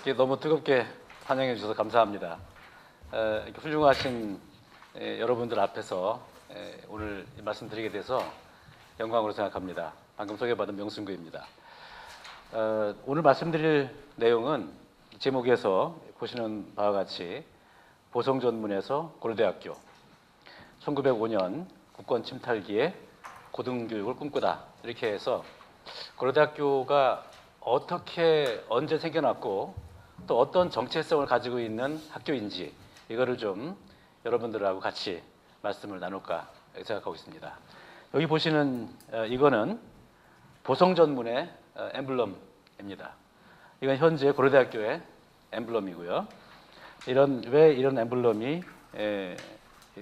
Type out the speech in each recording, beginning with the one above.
이렇게 너무 뜨겁게 환영해 주셔서 감사합니다. 이렇게 훌륭하신 여러분들 앞에서 오늘 말씀드리게 돼서 영광으로 생각합니다. 방금 소개받은 명순구입니다. 오늘 말씀드릴 내용은 제목에서 보시는 바와 같이 보성전문에서 고려대학교 1905년 국권 침탈기에 고등교육을 꿈꾸다 이렇게 해서 고려대학교가 어떻게 언제 생겨났고 또 어떤 정체성을 가지고 있는 학교인지 이거를 좀 여러분들하고 같이 말씀을 나눌까 생각하고 있습니다. 여기 보시는 이거는 보성전문의 엠블럼입니다. 이건 현재 고려대학교의 엠블럼이고요. 왜 이런 엠블럼이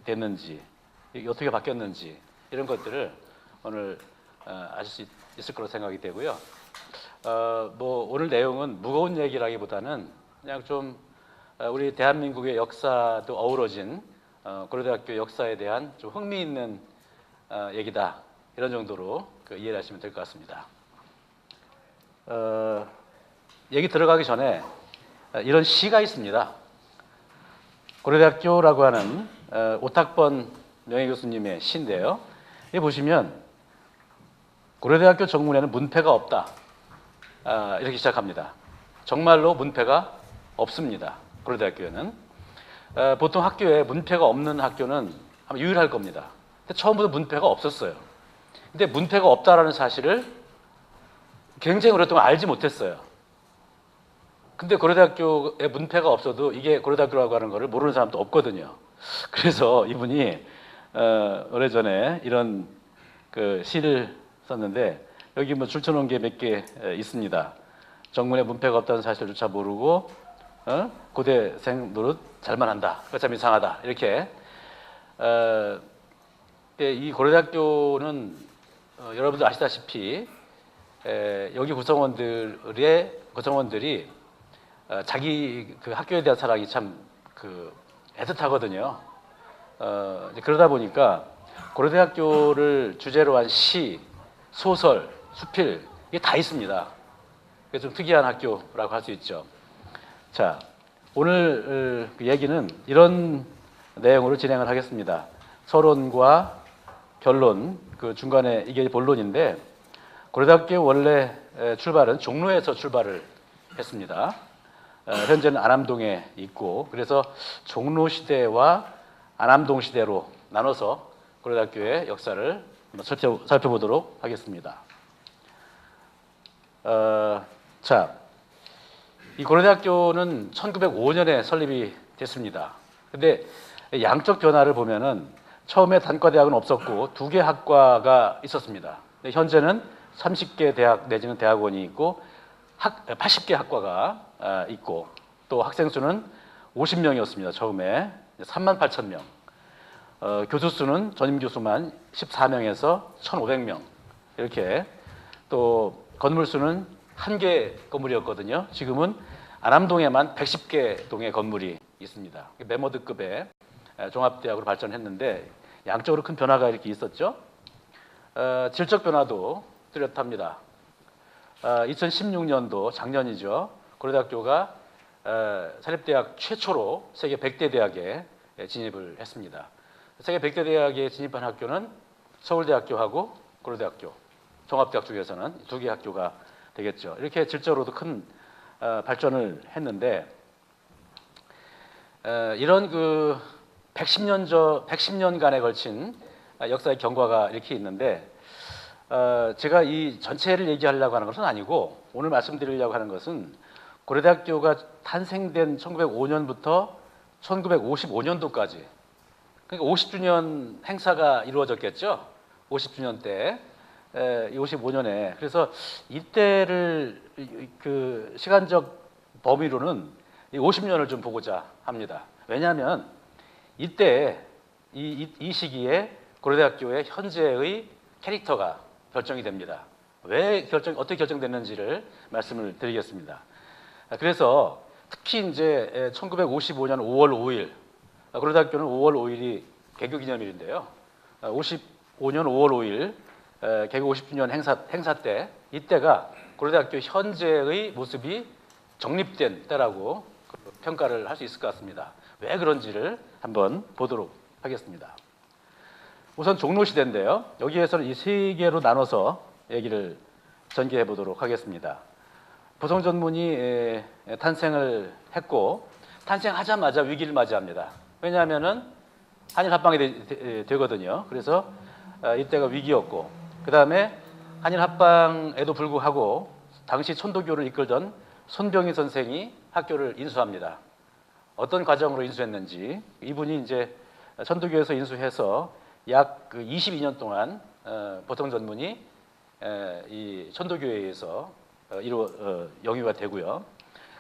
됐는지, 어떻게 바뀌었는지 이런 것들을 오늘 아실 수 있을 거로 생각이 되고요. 오늘 내용은 무거운 얘기라기보다는 그냥 좀 우리 대한민국의 역사도 어우러진 고려대학교 역사에 대한 좀 흥미있는 얘기다 이런 정도로 이해를 하시면 될 것 같습니다. 얘기 들어가기 전에 이런 시가 있습니다. 고려대학교라고 하는 오탁번 명예교수님의 시인데요. 여기 보시면 고려대학교 정문에는 문패가 없다. 이렇게 시작합니다. 정말로 문패가 없습니다. 고려대학교에는. 보통 학교에 문패가 없는 학교는 아마 유일할 겁니다. 근데 처음부터 문패가 없었어요. 근데 문패가 없다라는 사실을 굉장히 오랫동안 알지 못했어요. 근데 고려대학교에 문패가 없어도 이게 고려대학교라고 하는 것을 모르는 사람도 없거든요. 그래서 이분이 오래전에 이런 시를 썼는데 여기 줄쳐놓은 게 몇 개 있습니다. 정문에 문패가 없다는 사실조차 모르고 고대생 노릇 잘만 한다. 그거 참 이상하다. 이렇게 이 고려대학교는 여러분들 아시다시피 여기 구성원들이 자기 학교에 대한 사랑이 참 애틋하거든요. 그러다 보니까 고려대학교를 주제로 한 시, 소설, 수필 이게 다 있습니다. 그래서 좀 특이한 학교라고 할 수 있죠. 자, 오늘 얘기는 이런 내용으로 진행을 하겠습니다. 서론과 결론, 중간에 이게 본론인데 고려대학교 원래 출발은 종로에서 출발을 했습니다. 현재는 안암동에 있고 그래서 종로 시대와 안암동 시대로 나눠서 고려대학교의 역사를 살펴보도록 하겠습니다. 이 고려대학교는 1905년에 설립이 됐습니다. 근데 양적 변화를 보면은 처음에 단과대학은 없었고 2개 학과가 있었습니다. 근데 현재는 30개 대학 내지는 대학원이 있고 80개 학과가 있고 또 학생 수는 50명이었습니다. 처음에 38,000명. 교수 수는 전임 교수만 14명에서 1,500명 이렇게 또 건물 수는 1개 건물이었거든요. 지금은 안암동에만 110개 동의 건물이 있습니다. 메모드급의 종합대학으로 발전했는데 양적으로 큰 변화가 이렇게 있었죠. 질적 변화도 뚜렷합니다. 2016년도 작년이죠. 고려대학교가 사립대학 최초로 세계 100대 대학에 진입을 했습니다. 세계 100대 대학에 진입한 학교는 서울대학교하고 고려대학교, 종합대학 중에서는 2개 학교가 되겠죠. 이렇게 질적으로도 큰 발전을 했는데 이런 110년간에 걸친 역사의 경과가 이렇게 있는데 제가 이 전체를 얘기하려고 하는 것은 아니고 오늘 말씀드리려고 하는 것은 고려대학교가 탄생된 1905년부터 1955년도까지 그러니까 50주년 행사가 이루어졌겠죠. 50주년 때 55년에 그래서 이때를 시간적 범위로는 50년을 좀 보고자 합니다. 왜냐하면 이때 이 시기에 고려대학교의 현재의 캐릭터가 결정이 됩니다. 어떻게 결정됐는지를 말씀을 드리겠습니다. 그래서 특히 이제 1955년 5월 5일 고려대학교는 5월 5일이 개교 기념일인데요. 55년 5월 5일 개교 50주년 행사 때 이때가 고려대학교 현재의 모습이 정립된 때라고 평가를 할 수 있을 것 같습니다. 왜 그런지를 한번 보도록 하겠습니다. 우선 종로 시대인데요. 여기에서는 이 세 개로 나눠서 얘기를 전개해 보도록 하겠습니다. 보성 전문이 탄생을 했고 탄생하자마자 위기를 맞이합니다. 왜냐하면은 한일 합방이 되거든요. 그래서 이때가 위기였고 그 다음에 한일 합방에도 불구하고 당시 천도교를 이끌던 손병희 선생이 학교를 인수합니다. 어떤 과정으로 인수했는지 이분이 이제 천도교에서 인수해서 약 22년 동안 보성 전문이 이 천도교에 의해서 영유가 되고요.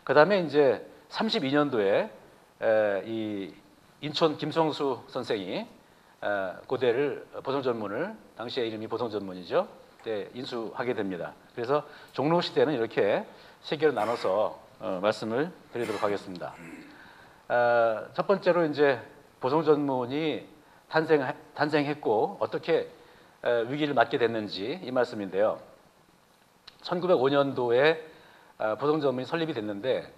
그 다음에 이제 32년도에 이 인천 김성수 선생이 고대를 보성전문을 당시의 이름이 보성전문이죠. 네, 인수하게 됩니다. 그래서 종로 시대는 이렇게 세 개로 나눠서 말씀을 드리도록 하겠습니다. 첫 번째로 이제 보성전문이 탄생했고 어떻게 위기를 맞게 됐는지 이 말씀인데요. 1905년도에 보성전문이 설립이 됐는데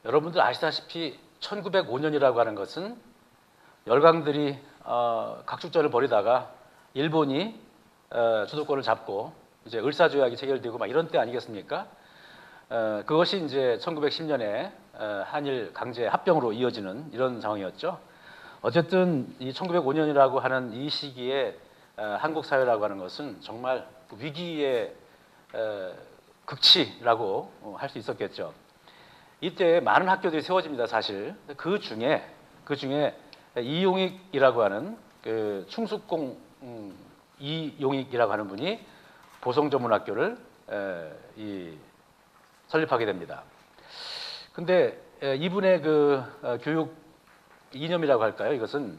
여러분들 아시다시피 1905년이라고 하는 것은 열강들이 각축전을 벌이다가 일본이 주도권을 잡고 이제 을사조약이 체결되고 막 이런 때 아니겠습니까? 그것이 이제 1910년에 한일 강제 합병으로 이어지는 이런 상황이었죠. 어쨌든 이 1905년이라고 하는 이 시기에 한국 사회라고 하는 것은 정말 위기의 극치라고 할 수 있었겠죠. 이때 많은 학교들이 세워집니다, 사실. 그 중에 이용익이라고 하는 그 충숙공 이용익이라고 하는 분이 보성전문학교를 설립하게 됩니다. 근데 이분의 그 교육 이념이라고 할까요? 이것은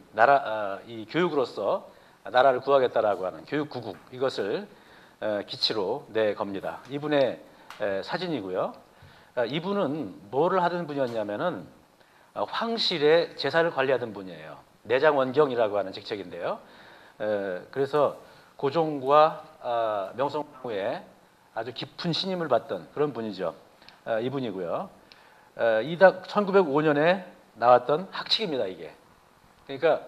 이 교육으로서 나라를 구하겠다라고 하는 교육구국 이것을 기치로 내 겁니다. 이분의 사진이고요. 이분은 뭐를 하던 분이었냐면은 황실의 제사를 관리하던 분이에요. 내장원경이라고 하는 직책인데요. 그래서 고종과 명성황후에 아주 깊은 신임을 받던 그런 분이죠. 이분이고요. 1905년에 나왔던 학칙입니다, 이게. 그러니까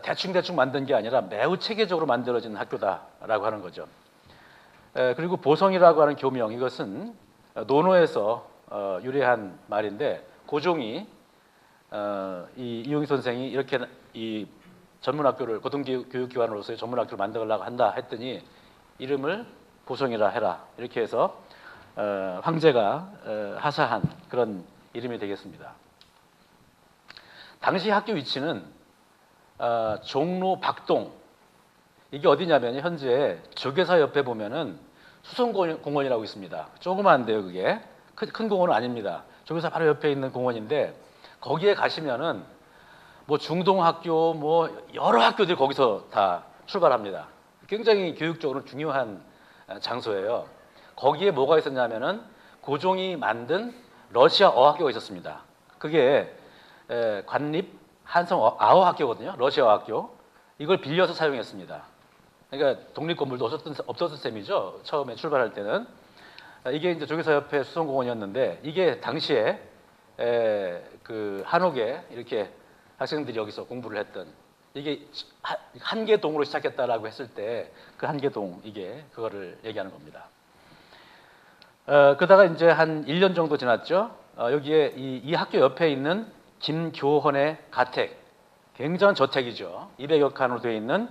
대충 만든 게 아니라 매우 체계적으로 만들어진 학교다라고 하는 거죠. 그리고 보성이라고 하는 교명, 이것은 논어에서 유래한 말인데 고종이 이 이용희 선생이 이렇게 이 전문학교를 고등교육기관으로서의 전문학교를 만들려고 한다 했더니 이름을 보성이라 해라 이렇게 해서 황제가 하사한 그런 이름이 되겠습니다. 당시 학교 위치는 종로 박동, 이게 어디냐면 현재 조계사 옆에 보면은 수성공원이라고 있습니다. 조그만데요, 그게 큰 공원은 아닙니다. 조계사 바로 옆에 있는 공원인데 거기에 가시면은 뭐 중동학교 뭐 여러 학교들이 거기서 다 출발합니다. 굉장히 교육적으로 중요한 장소예요. 거기에 뭐가 있었냐면은 고종이 만든 러시아 어학교가 있었습니다. 그게 관립 한성 아어학교거든요. 러시아 어학교. 이걸 빌려서 사용했습니다. 그러니까 독립건물도 없었던 셈이죠. 처음에 출발할 때는. 이게 이제 조계사 옆에 수성공원이었는데 이게 당시에 그 한옥에 이렇게 학생들이 여기서 공부를 했던 이게 한계동으로 시작했다라고 했을 때 그 한계동 이게 그거를 얘기하는 겁니다. 그러다가 이제 한 1년 정도 지났죠. 여기에 이 학교 옆에 있는 김교헌의 가택, 굉장한 저택이죠. 200여 칸으로 되어 있는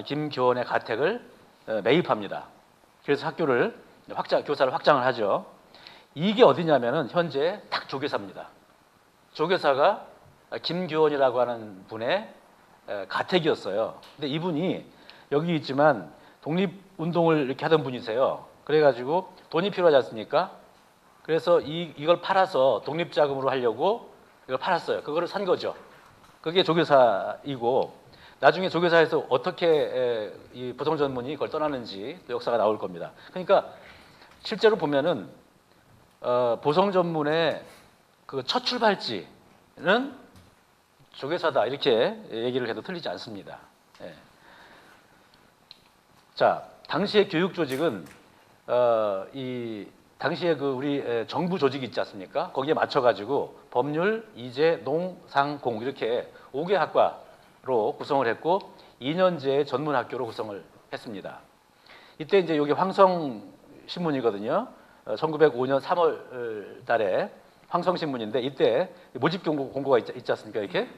김교헌의 가택을 매입합니다. 그래서 학교를 교사를 확장을 하죠. 이게 어디냐면은 현재 딱 조계사입니다. 조계사가 김교헌이라고 하는 분의 가택이었어요. 근데 이분이 여기 있지만 독립운동을 이렇게 하던 분이세요. 그래가지고 돈이 필요하지 않습니까? 그래서 이걸 팔아서 독립자금으로 하려고 이걸 팔았어요. 그거를 산 거죠. 그게 조계사이고 나중에 조계사에서 어떻게 이 보성전문이 그걸 떠나는지 또 역사가 나올 겁니다. 그러니까 실제로 보면은 보성전문의 그 첫 출발지는 조계사다 이렇게 얘기를 해도 틀리지 않습니다. 예. 자, 당시의 교육 조직은 이 당시에 그 우리 정부 조직이 있지 않습니까? 거기에 맞춰가지고 법률, 이제, 농, 상, 공 이렇게 5개 학과로 구성을 했고 2년제 전문 학교로 구성을 했습니다. 이때 이제 여기 황성 신문이거든요. 1905년 3월 달에 황성 신문인데 이때 모집 공고가 있지 않습니까? 이렇게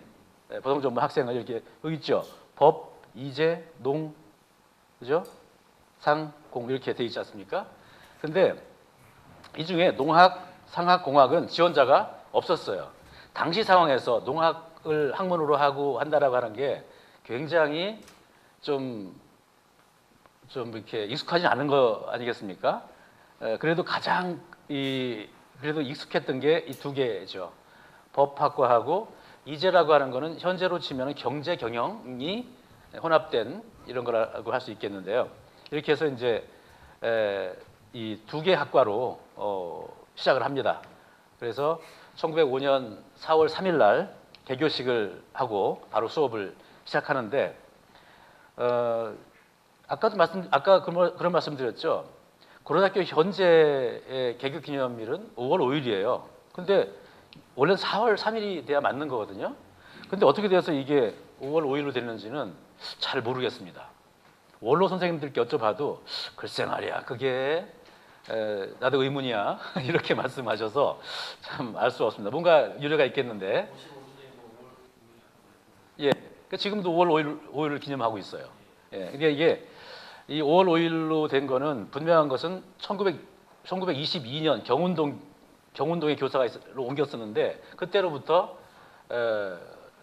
보통 전문 학생을 이렇게 여기 있죠. 법, 이제, 농, 그죠? 상, 공 이렇게 돼 있지 않습니까? 근데 이 중에 농학, 상학, 공학은 지원자가 없었어요. 당시 상황에서 농학을 학문으로 하고 한다라고 하는 게 굉장히 좀 이렇게 익숙하지 않은 거 아니겠습니까? 그래도 가장 그래도 익숙했던 게 이 두 개죠. 법학과하고 이제라고 하는 거는 현재로 치면 경제 경영이 혼합된 이런 거라고 할 수 있겠는데요. 이렇게 해서 이제 이 두 개 학과로 시작을 합니다. 그래서 1905년 4월 3일 날 개교식을 하고 바로 수업을 시작하는데 아까 그런 말씀드렸죠. 고려대학교 현재의 개교 기념일은 5월 5일이에요. 근데 원래 4월 3일이 돼야 맞는 거거든요. 근데 어떻게 돼서 이게 5월 5일로 됐는지는 잘 모르겠습니다. 원로 선생님들께 여쭤봐도 글쎄 말이야 그게 나도 의문이야 이렇게 말씀하셔서 참 알 수 없습니다. 뭔가 유래가 있겠는데 예, 그러니까 지금도 5월 5일을 기념하고 있어요. 예, 그러니까 이게 이 5월 5일로 된 거는 분명한 것은 1922년 경운동의 교사가 옮겼었는데 그때로부터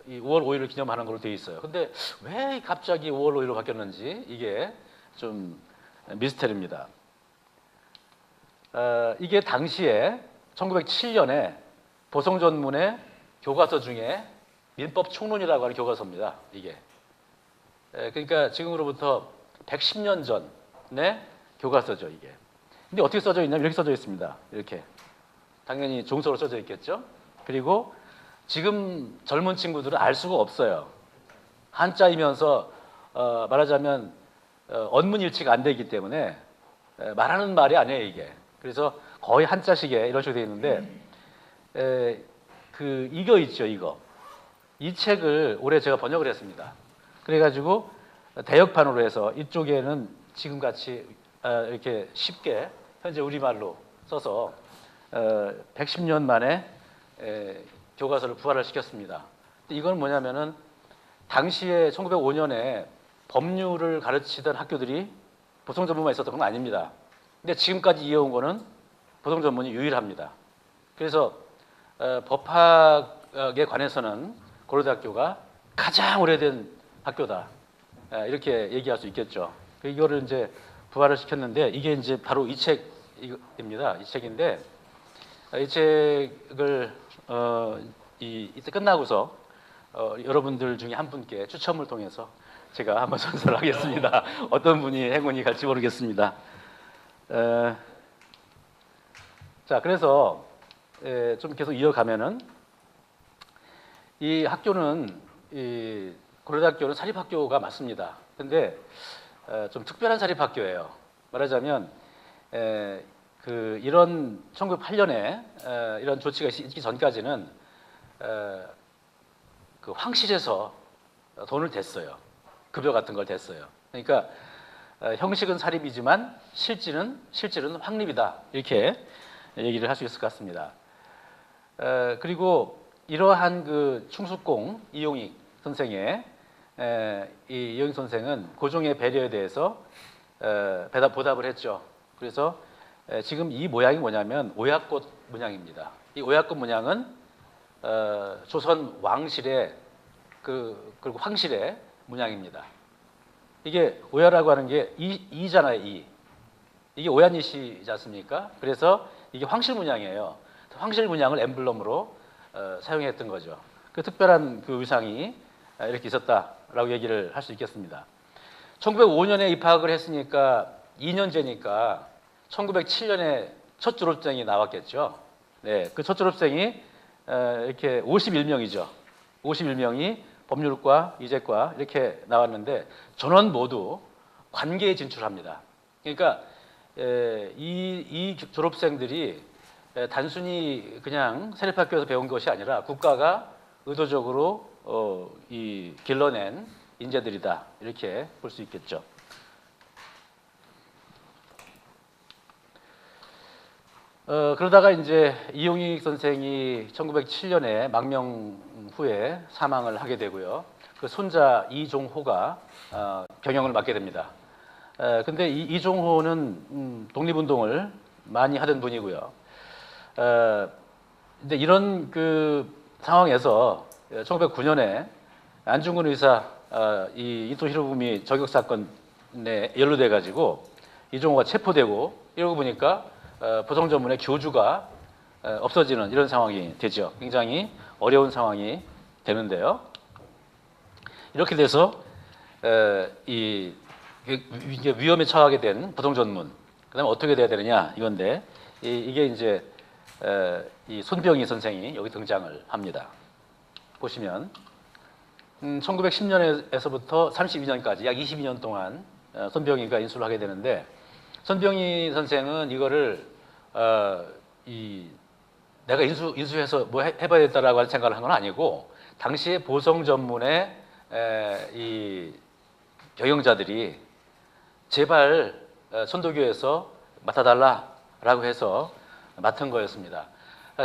이 5월 5일을 기념하는 걸로 되어 있어요. 근데 왜 갑자기 5월 5일로 바뀌었는지 이게 좀 미스터리입니다. 이게 당시에 1907년에 보성전문의 교과서 중에 민법 총론이라고 하는 교과서입니다. 이게 그러니까 지금으로부터 110년 전의 교과서죠. 이게. 근데 어떻게 써져 있냐면 이렇게 써져 있습니다. 이렇게 당연히 종서로 써져 있겠죠. 그리고 지금 젊은 친구들은 알 수가 없어요. 한자이면서 말하자면 언문일치가 안 되기 때문에 말하는 말이 아니에요 이게. 그래서 거의 한자식에 이런 식으로 되어 있는데 이거 있죠 이거. 이 책을 올해 제가 번역을 했습니다. 그래가지고 대역판으로 해서 이쪽에는 지금같이 이렇게 쉽게 현재 우리말로 써서 110년 만에 교과서를 부활을 시켰습니다. 이건 뭐냐면은 당시에 1905년에 법률을 가르치던 학교들이 보성전문만 있었던 건 아닙니다. 근데 지금까지 이어온 거는 보성전문이 유일합니다. 그래서 법학에 관해서는 고려대학교가 가장 오래된 학교다. 이렇게 얘기할 수 있겠죠. 이거를 이제 부활을 시켰는데 이게 이제 바로 이 책입니다. 이 책인데 이 책을 이때 끝나고서 여러분들 중에 한 분께 추첨을 통해서 제가 한번 선설하겠습니다. 어떤 분이 행운이 갈지 모르겠습니다. 자, 그래서 좀 계속 이어가면은 이 학교는 고려대학교는 사립학교가 맞습니다. 근데 좀 특별한 사립학교예요. 말하자면 이런 1908년에 이런 조치가 있기 전까지는 그 황실에서 돈을 댔어요. 급여 같은 걸 댔어요. 그러니까 형식은 사립이지만 실질은 황립이다. 이렇게 얘기를 할 수 있을 것 같습니다. 그리고 이러한 그 충숙공 이용익 선생의 이 이용익 선생은 고종의 배려에 대해서 보답을 했죠. 그래서 지금 이 모양이 뭐냐면 오약꽃 문양입니다. 이 오약꽃 문양은 조선 왕실의 그리고 황실의 문양입니다. 이게 오야라고 하는 게 이잖아요. 이게 오야닛이지 않습니까? 그래서 이게 황실 문양이에요. 황실 문양을 엠블럼으로 사용했던 거죠. 그 특별한 그 의상이 이렇게 있었다라고 얘기를 할 수 있겠습니다. 1905년에 입학을 했으니까 2년제니까 1907년에 첫 졸업생이 나왔겠죠. 네, 그 첫 졸업생이 이렇게 51명이죠. 51명이 법률과, 이제과 이렇게 나왔는데 전원 모두 관계에 진출합니다. 그러니까 이 졸업생들이 단순히 그냥 사립학교에서 배운 것이 아니라 국가가 의도적으로 이 길러낸 인재들이다 이렇게 볼 수 있겠죠. 그러다가 이제 이용익 선생이 1907년에 망명 후에 사망을 하게 되고요. 그 손자 이종호가 경영을 맡게 됩니다. 근데 이종호는 독립운동을 많이 하던 분이고요. 근데 이런 그 상황에서 1909년에 안중근 의사 이 이토 히로부미 저격 사건에 연루돼 가지고 이종호가 체포되고 이러고 보니까 보성 전문의 교주가 없어지는 이런 상황이 되죠. 굉장히 어려운 상황이 되는데요. 이렇게 돼서 이게 위험에 처하게 된 보성 전문, 그다음에 어떻게 돼야 되느냐 이건데 이게 이제 이 손병희 선생이 여기 등장을 합니다. 보시면 1910년에서부터 32년까지 약 22년 동안 손병희가 인수를 하게 되는데 손병희 선생은 이거를 내가 인수해서 뭐 해봐야겠다라고 하는 생각을 한 건 아니고 당시에 보성 전문의 이 경영자들이 제발 선도교에서 맡아달라라고 해서 맡은 거였습니다.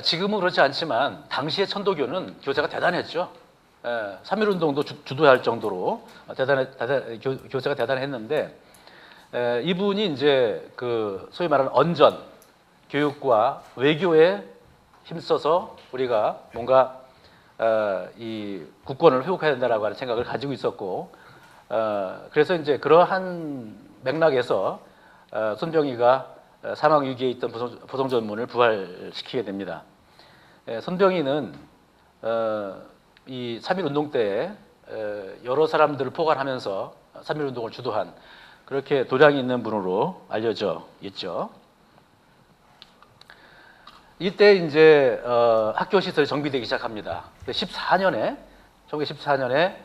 지금은 그렇지 않지만 당시의 천도교는 교세가 대단했죠. 3.1운동도 주도할 정도로 교세가 대단했는데 이분이 이제 그 소위 말하는 언전, 교육과 외교에 힘써서 우리가 뭔가 이 국권을 회복해야 된다라고 하는 생각을 가지고 있었고 그래서 이제 그러한 맥락에서 손병희가 사망 위기에 있던 보성 전문을 부활시키게 됩니다. 손병희는 이 3.1운동 때 여러 사람들을 포괄하면서 3.1운동을 주도한 그렇게 도량이 있는 분으로 알려져 있죠. 이때 이제 학교 시설이 정비되기 시작합니다. 1914년에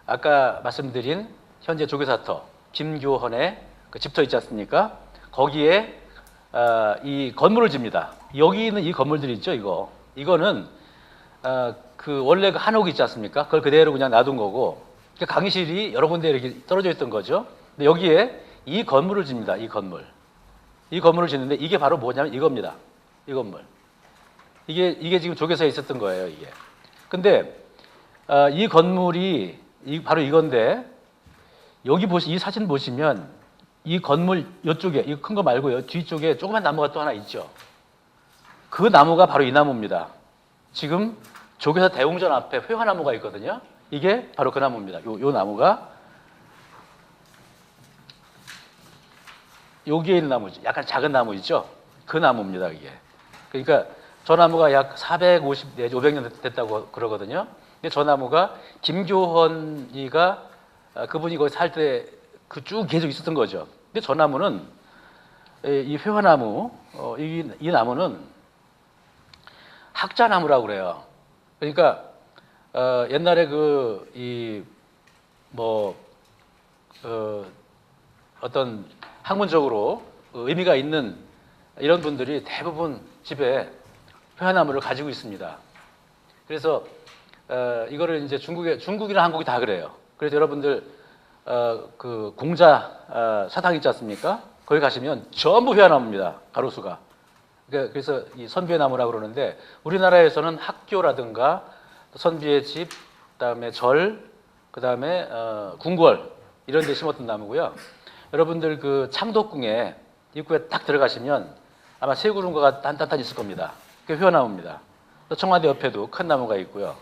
아까 말씀드린 현재 조교사터 김교헌의 그 집터 있지 않습니까? 거기에 이 건물을 집니다. 여기 있는 이 건물들이 있죠, 이거는 그 원래 그 한옥 있지 않습니까? 그걸 그대로 그냥 놔둔 거고 강의실이 여러 군데 이렇게 떨어져 있던 거죠. 근데 여기에 이 건물을 집니다. 이 건물을 짓는데 이게 바로 뭐냐면 이겁니다. 이 건물. 이게 지금 조교사에 있었던 거예요, 이게. 근데 이 건물이 바로 이건데 여기 이 사진 보시면 이 건물 이쪽에 이 큰 거 말고요 뒤쪽에 조그만 나무가 또 하나 있죠. 그 나무가 바로 이 나무입니다. 지금 조교사 대웅전 앞에 회화나무가 있거든요. 이게 바로 그 나무입니다. 요 나무가 여기에 있는 나무죠. 약간 작은 나무 있죠. 그 나무입니다. 이게. 그러니까 저 나무가 약 450 내지 500년 됐다고 그러거든요. 근데 저 나무가 김교헌이가 그분이 거기 살 때 그 쭉 계속 있었던 거죠. 근데 저 나무는 이 회화나무, 이 나무는 학자나무라고 그래요. 그러니까 옛날에 어떤 학문적으로 의미가 있는 이런 분들이 대부분 집에 회화나무를 가지고 있습니다. 그래서 이거를 이제 중국이나 한국이 다 그래요. 그래서 여러분들 그 공자 사당 있지 않습니까? 거기 가시면 전부 회화나무입니다. 가로수가. 그래서 이 선비의 나무라고 그러는데 우리나라에서는 학교라든가 선비의 집, 그다음에 절, 그다음에 궁궐 이런 데 심었던 나무고요. 여러분들 그 창덕궁에 입구에 딱 들어가시면 아마 새 구름과가 단단히 있을 겁니다. 그게 회화나무입니다. 또 청와대 옆에도 큰 나무가 있고요.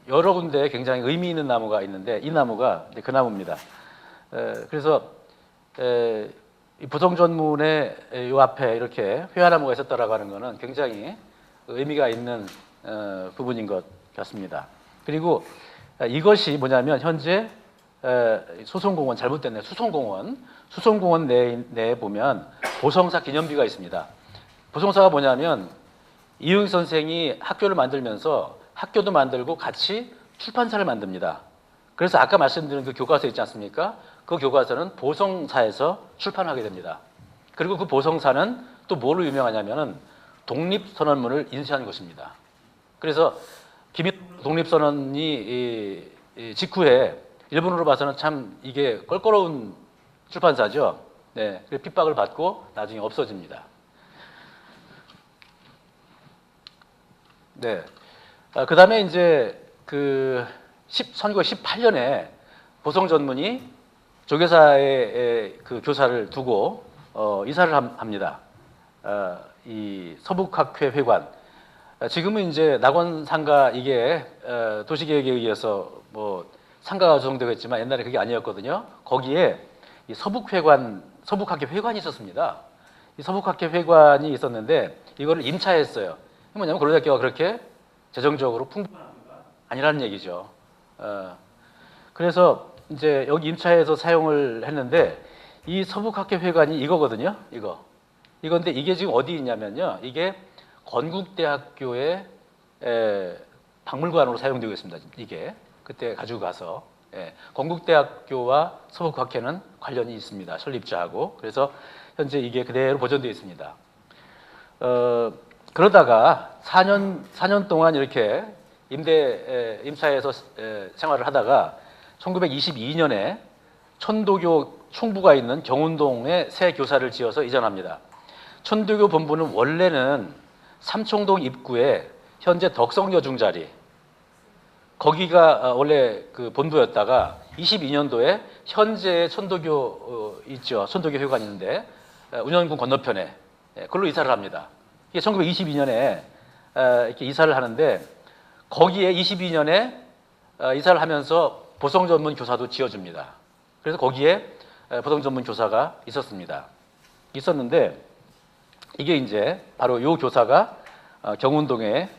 여러 군데 굉장히 의미 있는 나무가 있는데 이 나무가 그 나무입니다. 그래서 이 보성전문의 이 앞에 이렇게 회화나무가 있었다라고 하는 것은 굉장히 의미가 있는 부분인 것 같습니다. 그리고 이것이 뭐냐면 현재 수송공원 잘못됐네. 수송공원 내에 보면 보성사 기념비가 있습니다. 보성사가 뭐냐면 이용익 선생이 학교를 만들면서 학교도 만들고 같이 출판사를 만듭니다. 그래서 아까 말씀드린 그 교과서 있지 않습니까? 그 교과서는 보성사에서 출판하게 됩니다. 그리고 그 보성사는 또 뭐로 유명하냐면은 독립선언문을 인쇄한 곳입니다. 그래서 김일 독립선언이 직후에 일본으로 봐서는 참 이게 껄끄러운 출판사죠. 네, 핍박을 받고 나중에 없어집니다. 네, 그 다음에 이제 그 1918년에 보성전문이 조계사의 그 교사를 두고 이사를 합니다. 이 서북학회 회관. 지금은 이제 낙원상가 이게 도시계획에 의해서 뭐 상가가 조성되고 있지만 옛날에 그게 아니었거든요. 거기에 이 서북회관, 서북학회 회관이 있었습니다. 이 서북학회 회관이 있었는데 이거를 임차했어요. 뭐냐면 고려대학교가 그렇게 재정적으로 풍부한가 아니라는 얘기죠. 그래서 이제 여기 임차해서 사용을 했는데 이 서북학회 회관이 이거거든요. 이건데 이게 지금 어디 있냐면요. 이게 건국대학교의 박물관으로 사용되고 있습니다. 이게 그때 가지고 가서 건국대학교와 서북학회는 관련이 있습니다. 설립자하고. 그래서 현재 이게 그대로 보존되어 있습니다. 그러다가 4년 동안 이렇게 임차해서 생활을 하다가 1922년에 천도교 총부가 있는 경운동에 새 교사를 지어서 이전합니다. 천도교 본부는 원래는 삼청동 입구에 현재 덕성여중 자리 거기가 원래 그 본부였다가 22년도에 현재 천도교 있죠. 천도교 회관이 있는데 운현군 건너편에 그걸로 이사를 합니다. 이게 1922년에 이렇게 이사를 하는데 거기에 22년에 이사를 하면서 보성전문 교사도 지어줍니다. 그래서 거기에 보성전문 교사가 있었는데 이게 이제 바로 요 교사가 경운동에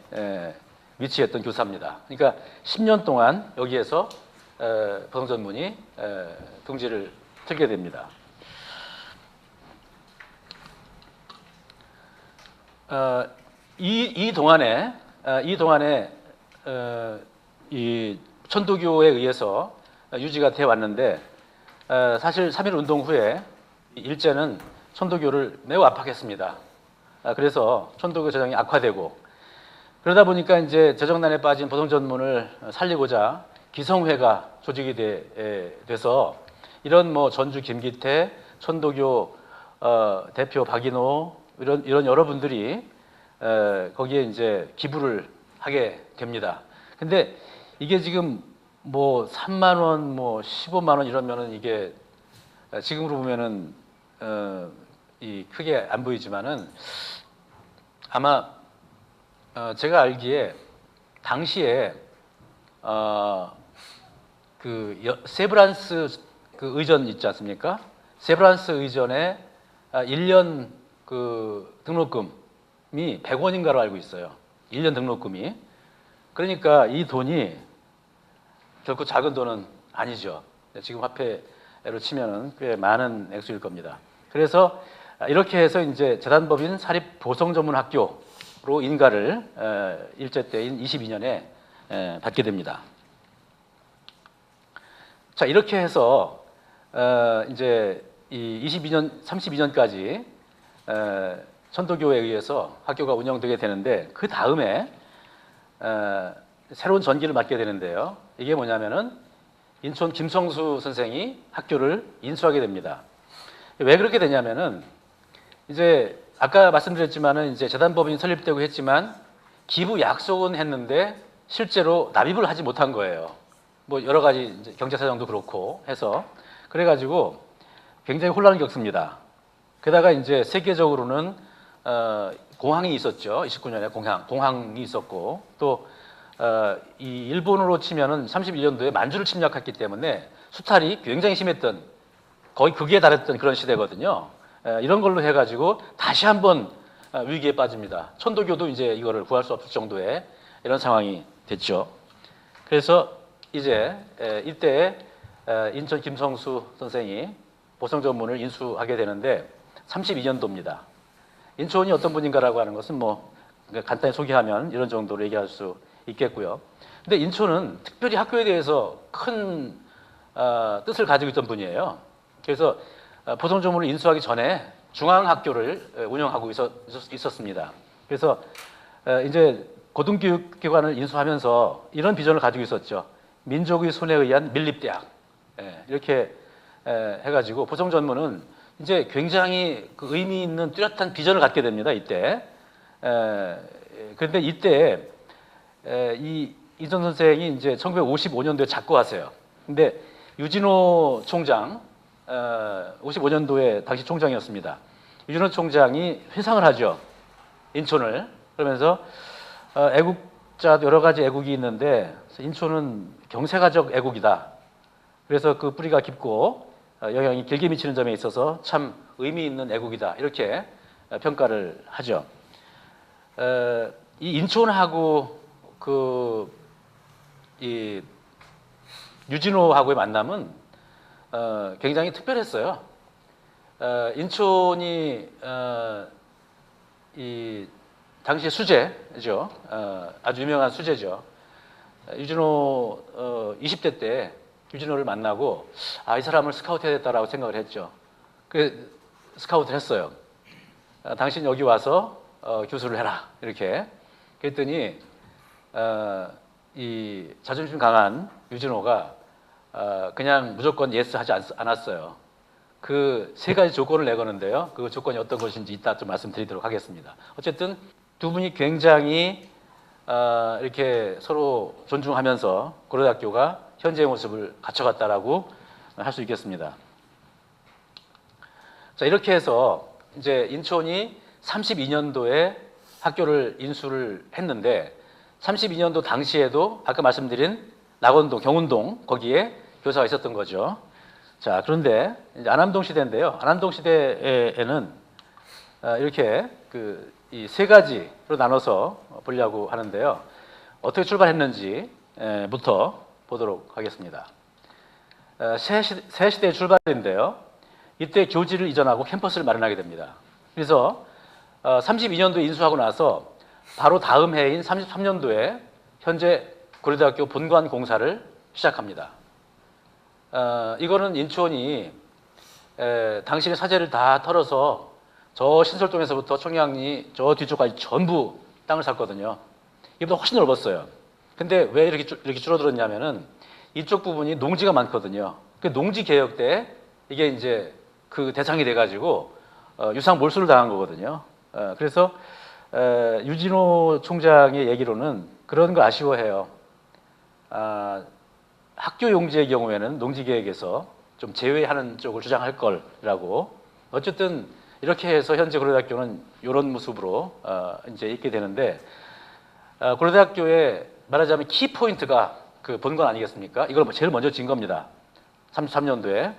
위치했던 교사입니다. 그러니까 10년 동안 여기에서 보성전문이 둥지를 틀게 됩니다. 이 동안에 이 천도교에 의해서 유지가 돼 왔는데 사실 3.1 운동 후에 일제는 천도교를 매우 압박했습니다. 그래서 천도교 재정이 악화되고 그러다 보니까 이제 재정난에 빠진 보성전문을 살리고자 기성회가 조직이 돼서 이런 뭐 전주 김기태, 천도교 대표 박인호 이런 여러분들이 거기에 이제 기부를 하게 됩니다. 근데 이게 지금 뭐 3만 원, 뭐 15만 원 이러면은 이게 지금으로 보면은 이 크게 안 보이지만은 아마 제가 알기에 당시에 그 세브란스 그 의전 있지 않습니까? 세브란스 의전에 1년 그 등록금이 100원인가로 알고 있어요. 1년 등록금이. 그러니까 이 돈이 결코 작은 돈은 아니죠. 지금 화폐로 치면은 꽤 많은 액수일 겁니다. 그래서 이렇게 해서 이제 재단법인 사립보성전문학교로 인가를 일제 때인 22년에 받게 됩니다. 자, 이렇게 해서 이제 이 32년까지 천도교에 의해서 학교가 운영되게 되는데 그 다음에 새로운 전기를 맞게 되는데요. 이게 뭐냐면은 인천 김성수 선생이 학교를 인수하게 됩니다. 왜 그렇게 되냐면은 이제 아까 말씀드렸지만은 이제 재단법인이 설립되고 했지만 기부 약속은 했는데 실제로 납입을 하지 못한 거예요. 뭐 여러 가지 이제 경제 사정도 그렇고 해서 그래가지고 굉장히 혼란을 겪습니다. 게다가 이제 세계적으로는 공황이 있었죠. 29년에 공황이 있었고 또 이 일본으로 치면은 31년도에 만주를 침략했기 때문에 수탈이 굉장히 심했던 거의 극에 달했던 그런 시대거든요. 이런 걸로 해가지고 다시 한번 위기에 빠집니다. 천도교도 이제 이거를 구할 수 없을 정도의 이런 상황이 됐죠. 그래서 이제 이때 인천 김성수 선생이 보성전문을 인수하게 되는데 32년도입니다. 인천이 어떤 분인가라고 하는 것은 뭐 간단히 소개하면 이런 정도로 얘기할 수 있겠고요. 근데 인천은 특별히 학교에 대해서 큰 뜻을 가지고 있던 분이에요. 그래서 보성전문을 인수하기 전에 중앙학교를 운영하고 있었습니다. 그래서 이제 고등교육기관을 인수하면서 이런 비전을 가지고 있었죠. 민족의 손에 의한 밀립대학. 이렇게 해가지고 보성전문은 이제 굉장히 그 의미 있는 뚜렷한 비전을 갖게 됩니다. 이때. 그런데 이때 이전 선생이 이제 1955년도에 작고하세요. 근데 유진호 총장, 55년도에 당시 총장이었습니다. 유진호 총장이 회상을 하죠. 인천을. 그러면서 애국자 여러 가지 애국이 있는데 인천은 경세가적 애국이다. 그래서 그 뿌리가 깊고 영향이 길게 미치는 점에 있어서 참 의미 있는 애국이다. 이렇게 평가를 하죠. 이 인천하고 이 유진호하고의 만남은 굉장히 특별했어요. 인천이 이 당시 수재죠. 아주 유명한 수재죠. 유진호 20대 때 유진호를 만나고 이 사람을 스카우트해야겠다라고 생각을 했죠. 그 스카우트를 했어요. 당신 여기 와서 교수를 해라 이렇게. 그랬더니 이 자존심 강한 유진호가 그냥 무조건 예스 하지 않았어요. 그 세 가지 조건을 내거는데요. 그 조건이 어떤 것인지 이따 좀 말씀드리도록 하겠습니다. 어쨌든 두 분이 굉장히 이렇게 서로 존중하면서 고려대학교가 현재의 모습을 갖춰갔다라고 할 수 있겠습니다. 자, 이렇게 해서 이제 인천이 32년도에 학교를 인수를 했는데 32년도 당시에도 아까 말씀드린 낙원동, 경운동 거기에 교사가 있었던 거죠. 자, 그런데 이제 안암동 시대인데요. 안암동 시대에는 이렇게 이 세 가지로 나눠서 보려고 하는데요. 어떻게 출발했는지부터 보도록 하겠습니다. 새 시대의 출발인데요. 이때 교지를 이전하고 캠퍼스를 마련하게 됩니다. 그래서 32년도에 인수하고 나서 바로 다음 해인 33년도에 현재 고려대학교 본관 공사를 시작합니다. 이거는 인천이 당신의 사재를 다 털어서 저 신설동에서부터 청량리 저 뒤쪽까지 전부 땅을 샀거든요. 이보다 훨씬 넓었어요. 근데 왜 이렇게 줄어들었냐면은 이쪽 부분이 농지가 많거든요. 그 농지 개혁 때 이게 이제 그 대상이 돼가지고 유상 몰수를 당한 거거든요. 그래서 유진호 총장의 얘기로는 그런 거 아쉬워해요. 학교 용지의 경우에는 농지 계획에서 좀 제외하는 쪽을 주장할 걸라고. 어쨌든 이렇게 해서 현재 고려대학교는 이런 모습으로 이제 있게 되는데 고려대학교의 말하자면 키 포인트가 그 본관 아니겠습니까? 이걸 제일 먼저 진 겁니다. 33년도에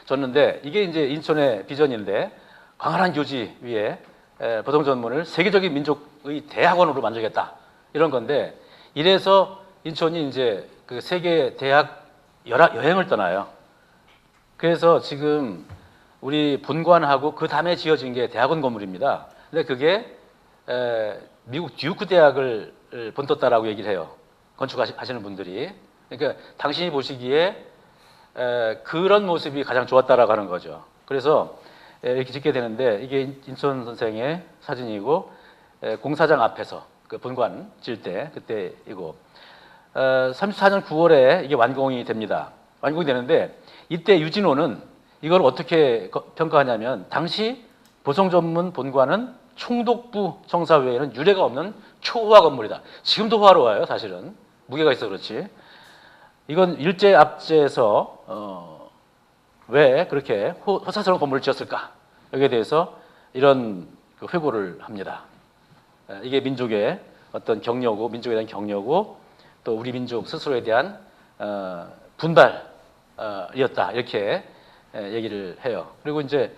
졌는데 이게 이제 인천의 비전인데 광활한 교지 위에 보성전문을 세계적인 민족의 대학원으로 만들겠다 이런 건데 이래서 인천이 이제 그 세계 대학 여행을 떠나요. 그래서 지금 우리 본관하고 그 다음에 지어진 게 대학원 건물입니다. 근데 그게 미국 듀크 대학을 본떴다라고 얘기를 해요. 건축하시는 분들이. 그러니까 당신이 보시기에 그런 모습이 가장 좋았다라고 하는 거죠. 그래서 이렇게 짓게 되는데 이게 인천 선생의 사진이고 공사장 앞에서 그 본관 질 때 그때이고 34년 9월에 이게 완공이 됩니다. 완공이 되는데 이때 유진호는 이걸 어떻게 평가하냐면 당시 보성전문 본관은 총독부 청사 외에는 유례가 없는 초호화 건물이다. 지금도 호화로워요, 사실은. 무게가 있어 그렇지. 이건 일제압제에서 왜 그렇게 호사스러운 건물을 지었을까? 여기에 대해서 이런 회고를 합니다. 이게 민족의 어떤 격려고, 민족에 대한 격려고, 또 우리 민족 스스로에 대한 분발이었다. 이렇게 얘기를 해요. 그리고 이제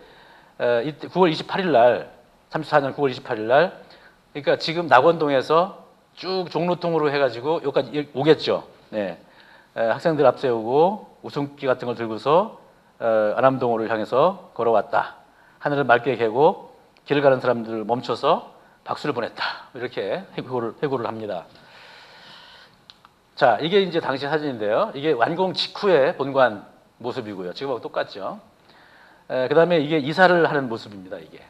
이때 9월 28일 날, 34년 9월 28일 날, 그러니까 지금 낙원동에서 쭉 종로통으로 해가지고 여기까지 오겠죠. 네. 학생들 앞세우고 우승기 같은 걸 들고서 안암동호를 향해서 걸어왔다. 하늘을 맑게 개고 길을 가는 사람들을 멈춰서 박수를 보냈다. 이렇게 회고를 합니다. 자, 이게 이제 당시 사진인데요. 이게 완공 직후의 본관 모습이고요. 지금하고 똑같죠. 그다음에 이게 이사를 하는 모습입니다. 이게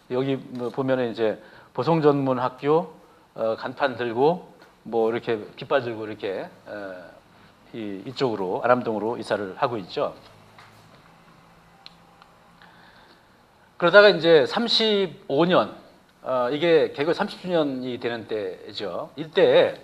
여기 뭐 보면은 이제 보성전문학교 간판 들고 뭐 이렇게 깃발 들고 이렇게 이쪽으로 안암동으로 이사를 하고 있죠. 그러다가 이제 35년 이게 개교 30주년이 되는 때죠. 이때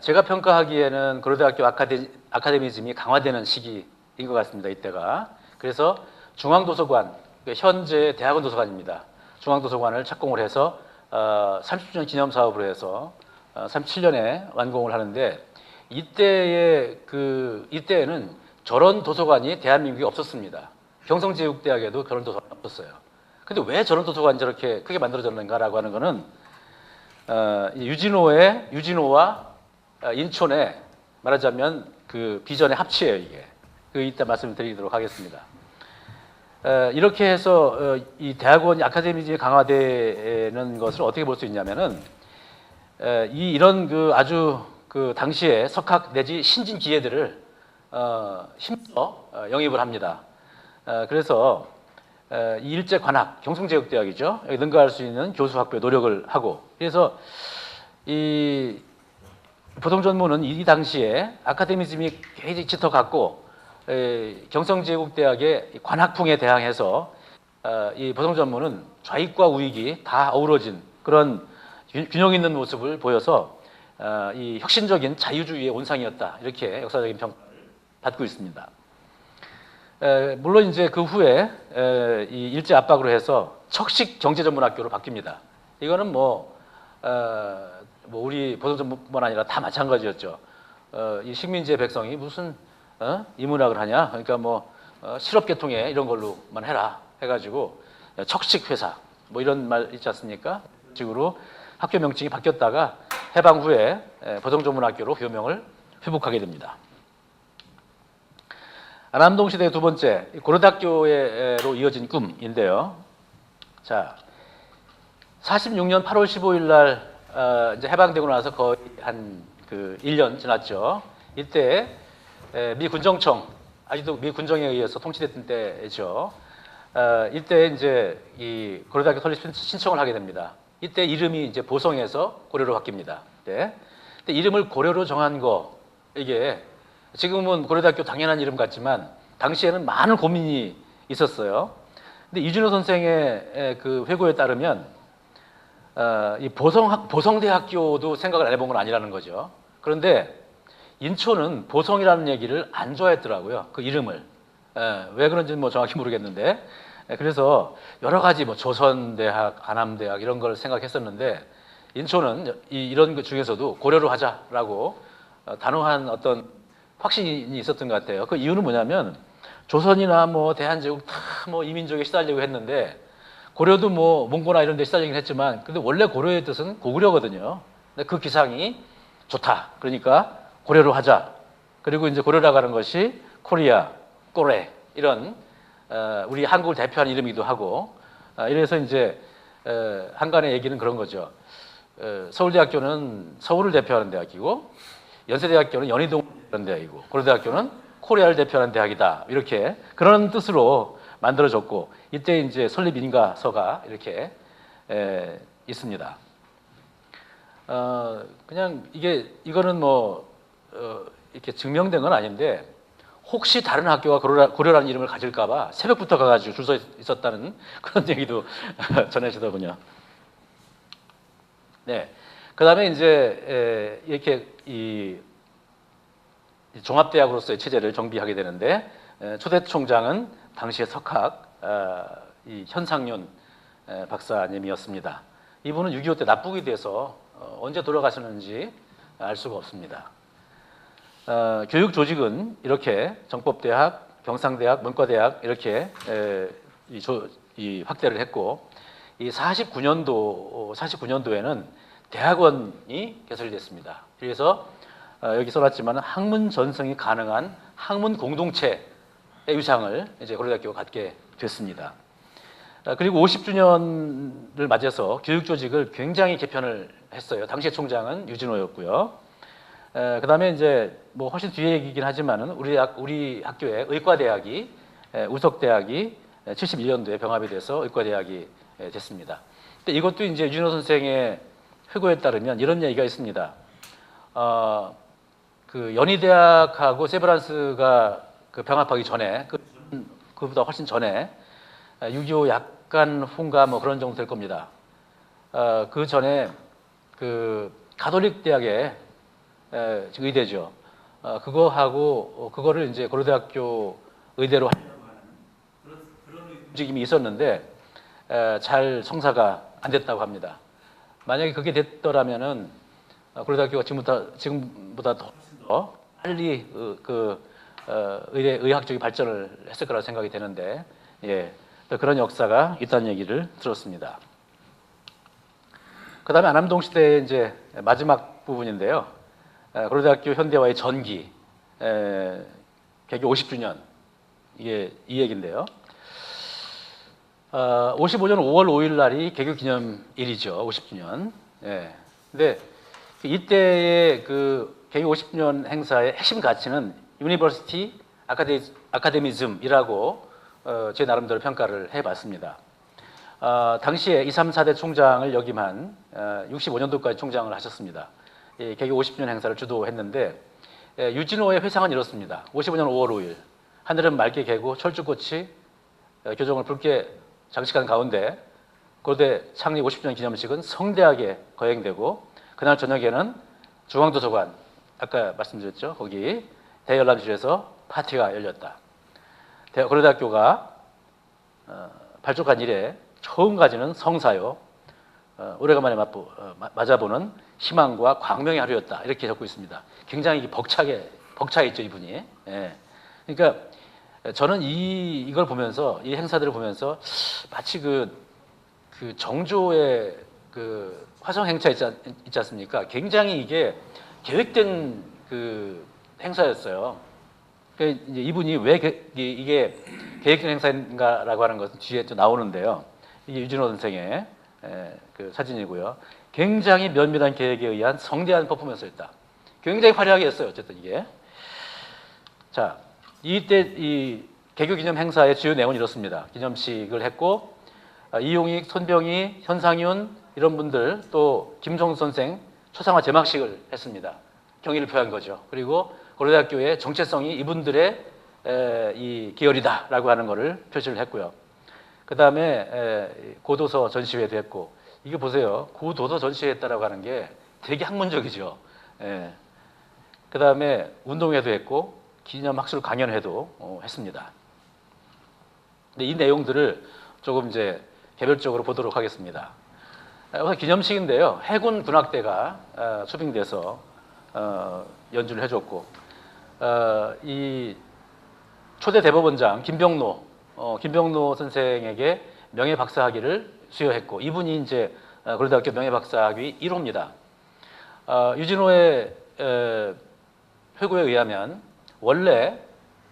제가 평가하기에는 고려대학교 아카데미즘이 강화되는 시기인 것 같습니다. 이때가. 그래서 중앙도서관, 현재 대학원 도서관입니다. 중앙도서관을 착공을 해서 30주년 기념 사업으로 해서 37년에 완공을 하는데 이때에는 저런 도서관이 대한민국에 없었습니다. 경성제국대학에도 그런 도서관이 없었어요. 근데 왜 저런 도서관이 저렇게 크게 만들어졌는가라고 하는 거는 유진호와 인촌의 말하자면 그 비전의 합치예요, 이게. 이따 말씀드리도록 하겠습니다. 이렇게 해서 이 대학원 아카데미즘이 강화되는 것을 어떻게 볼 수 있냐면은 이런 아주 당시에 석학 내지 신진 기회들을 힘써 영입을 합니다. 그래서 이 일제 관학 경성제국대학이죠. 여기 능가할 수 있는 교수 확보에 노력을 하고 그래서 이 보성전문은 이 당시에 아카데미즘이 굉장히 짙어갔고 경성제국대학의 관학풍에 대항해서 이 보성전문은 좌익과 우익이 다 어우러진 그런 균형 있는 모습을 보여서 이 혁신적인 자유주의의 온상이었다 이렇게 역사적인 평가를 받고 있습니다. 물론 이제 그 후에 이 일제 압박으로 해서 척식 경제전문학교로 바뀝니다. 이거는 우리 보성전문뿐만 아니라 다 마찬가지였죠. 이 식민지의 백성이 무슨 인문학을 하냐? 그러니까 실업계통에 이런 걸로만 해라 해가지고 척식 회사 이런 말 있지 않습니까? 식으로 학교 명칭이 바뀌었다가 해방 후에 보성전문학교로 교명을 회복하게 됩니다. 안암동 시대의 두 번째 고려대학교로 이어진 꿈인데요. 자, 46년 8월 15일 날 이제 해방되고 나서 거의 한 1년 지났죠. 이때 미 군정청 아직도 미 군정에 의해서 통치됐던 때죠. 이때 이제 이 고려대학교 설립 신청을 하게 됩니다. 이때 이름이 이제 보성에서 고려로 바뀝니다. 네. 근데 이름을 고려로 정한 거 이게 지금은 고려대학교 당연한 이름 같지만 당시에는 많은 고민이 있었어요. 근데 이준호 선생의 그 회고에 따르면 이 보성대학교도 생각을 안 해본 건 아니라는 거죠. 그런데 인초는 보성이라는 얘기를 안 좋아했더라고요. 그 이름을. 왜 그런지는 정확히 모르겠는데. 그래서 여러 가지 조선대학, 안암대학 이런 걸 생각했었는데 인초는 이런 것 중에서도 고려로 하자라고 단호한 어떤 확신이 있었던 것 같아요. 그 이유는 뭐냐면 조선이나 대한제국 다 이민족에 시달리고 했는데 고려도 몽고나 이런 데 시달리긴 했지만 근데 원래 고려의 뜻은 고구려거든요. 근데 그 기상이 좋다. 그러니까 고려로 하자. 그리고 이제 고려라고 하는 것이 코리아, 꼬레 이런 우리 한국을 대표하는 이름이기도 하고 이래서 이제 한간의 얘기는 그런 거죠. 서울대학교는 서울을 대표하는 대학이고 연세대학교는 연희동을 대표하는 대학이고 고려대학교는 코리아를 대표하는 대학이다. 이렇게 그런 뜻으로 만들어졌고 이때 이제 설립 인가서가 이렇게 있습니다. 그냥 이거는 이렇게 증명된 건 아닌데 혹시 다른 학교가 고려라는 이름을 가질까봐 새벽부터 가가지고 줄 서 있었다는 그런 얘기도 전해지더군요. 네. 그 다음에 이제 이렇게 이 종합대학으로서의 체제를 정비하게 되는데 초대 총장은 당시의 석학 이 현상윤 박사님이었습니다. 이분은 6.25 때 납북이 돼서 언제 돌아가셨는지 알 수가 없습니다. 교육 조직은 이렇게 정법대학, 경상대학, 문과대학 이렇게 확대를 했고 이 49년도에는 대학원이 개설됐습니다. 그래서 여기 써놨지만 학문 전승이 가능한 학문 공동체의 위상을 이제 고려대학교가 갖게 됐습니다. 그리고 50주년을 맞아서 교육 조직을 굉장히 개편을 했어요. 당시의 총장은 유진호였고요. 그다음에 이제 훨씬 뒤에 얘기긴 하지만은 우리 학교에 의과대학이 우석대학이 71년도에 병합이 돼서 의과대학이 됐습니다. 근데 이것도 이제 유진호 선생의 회고에 따르면 이런 얘기가 있습니다. 그 연희대학하고 세브란스가 그 병합하기 전에 그보다 훨씬 전에 6.25 약간 후인가 뭐 그런 정도 될 겁니다. 그 전에 그 가톨릭 대학의 의대죠. 그거를 이제 고려대학교 의대로 하려고 하는 그런 움직임이 있었는데 잘 성사가 안 됐다고 합니다. 만약에 그게 됐더라면은 고려대학교가 지금보다 더 빨리 의학적인 발전을 했을 거라고 생각이 되는데, 예, 그런 역사가 있다는 얘기를 들었습니다. 그 다음에 안암동 시대의 이제 마지막 부분인데요. 고려대학교 현대화의 전기, 개교 50주년, 이게 이 얘기인데요. 55년 5월 5일 날이 개교 기념일이죠. 50주년. 예. 근데 이때의 그 개교 50주년 행사의 핵심 가치는 유니버시티 아카데미즘이라고 제 나름대로 평가를 해봤습니다. 당시에 2, 3, 4대 총장을 역임한 65년도까지 총장을 하셨습니다. 개교 50주년 행사를 주도했는데 유진호의 회상은 이렇습니다. 55년 5월 5일 하늘은 맑게 개고 철쭉꽃이 교정을 붉게 장식한 가운데 고대 창립 50주년 기념식은 성대하게 거행되고 그날 저녁에는 중앙도서관 아까 말씀드렸죠. 거기 대열람실에서 파티가 열렸다. 고려대학교가 발족한 이래 처음 가지는 성사요. 오래간만에 맞아보는 희망과 광명의 하루였다. 이렇게 적고 있습니다. 굉장히 벅차 있죠, 이분이. 예. 그러니까 저는 이걸 보면서 이 행사들을 보면서 마치 그 정조의 그 화성 행차 있지 않습니까? 굉장히 이게 계획된 그 행사였어요. 그러니까 이제 이분이 왜 이게 계획된 행사인가라고 하는 것은 뒤에 또 나오는데요. 이게 유진호 선생의 그 사진이고요. 굉장히 면밀한 계획에 의한 성대한 퍼포먼스였다. 굉장히 화려하게 했어요. 어쨌든 이게. 자, 이때 이 개교 기념 행사의 주요 내용은 이렇습니다. 기념식을 했고 이용익, 손병희, 현상윤 이런 분들 또 김종수 선생 초상화 제막식을 했습니다. 경의를 표한 거죠. 그리고 고려대학교의 정체성이 이분들의 이 계열이다라고 하는 것을 표시를 했고요. 그 다음에 고도서 전시회도 했고 이게 보세요. 고도서 전시회했다라고 하는 게 되게 학문적이죠. 그 다음에 운동회도 했고 기념학술 강연회도 했습니다. 근데 이 내용들을 조금 이제 개별적으로 보도록 하겠습니다. 우선 기념식인데요. 해군 군악대가 수빙돼서 연주를 해줬고 이 초대 대법원장 김병노 선생에게 명예박사학위를 수여했고 이분이 이제 고려대학교 명예박사학위 1호입니다. 유진호의 회고에 의하면 원래